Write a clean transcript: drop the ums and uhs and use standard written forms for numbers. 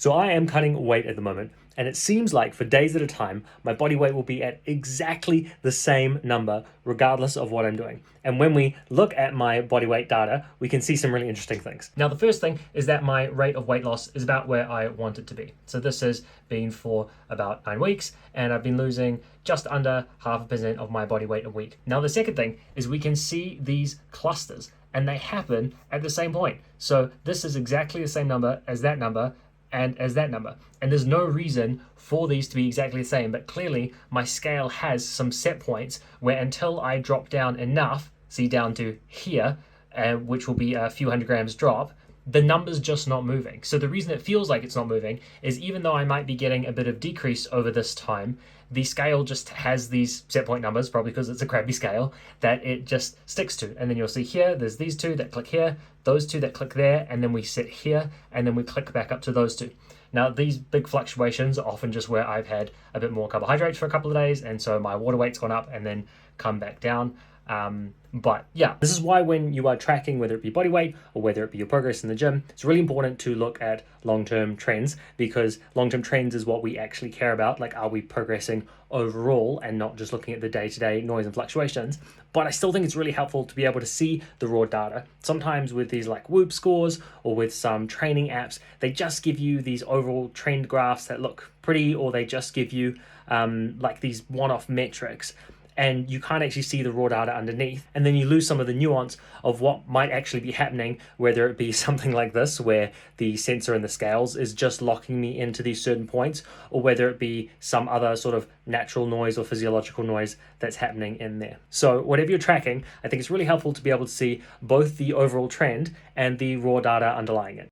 So I am cutting weight at the moment, and it seems like for days at a time, my body weight will be at exactly the same number, regardless of what I'm doing. And when we look at my body weight data, we can see some really interesting things. Now, the first thing is that my rate of weight loss is about where I want it to be. So this has been for about 9 weeks, and I've been losing just under 0.5% of my body weight a week. Now, the second thing is we can see these clusters, and they happen at the same point. So this is exactly the same number as that number, and as that number. And there's no reason for these to be exactly the same, but clearly my scale has some set points where until I drop down enough, see down to here, which will be a few hundred grams drop, the number's just not moving. So the reason it feels like it's not moving is even though I might be getting a bit of decrease over this time, the scale just has these set point numbers, probably because it's a crappy scale, that it just sticks to. And then you'll see here, there's these two that click here, those two that click there, and then we sit here, and then we click back up to those two. Now, these big fluctuations are often just where I've had a bit more carbohydrates for a couple of days, and so my water weight's gone up and then come back down. But yeah, this is why when you are tracking, whether it be body weight or whether it be your progress in the gym, it's really important to look at long-term trends, because long-term trends is what we actually care about. Like, are we progressing overall and not just looking at the day-to-day noise and fluctuations? But I still think it's really helpful to be able to see the raw data. Sometimes with these like Whoop scores or with some training apps, they just give you these overall trend graphs that look pretty, or they just give you like these one-off metrics, and you can't actually see the raw data underneath. And then you lose some of the nuance of what might actually be happening, whether it be something like this, where the sensor in the scales is just locking me into these certain points, or whether it be some other sort of natural noise or physiological noise that's happening in there. So whatever you're tracking, I think it's really helpful to be able to see both the overall trend and the raw data underlying it.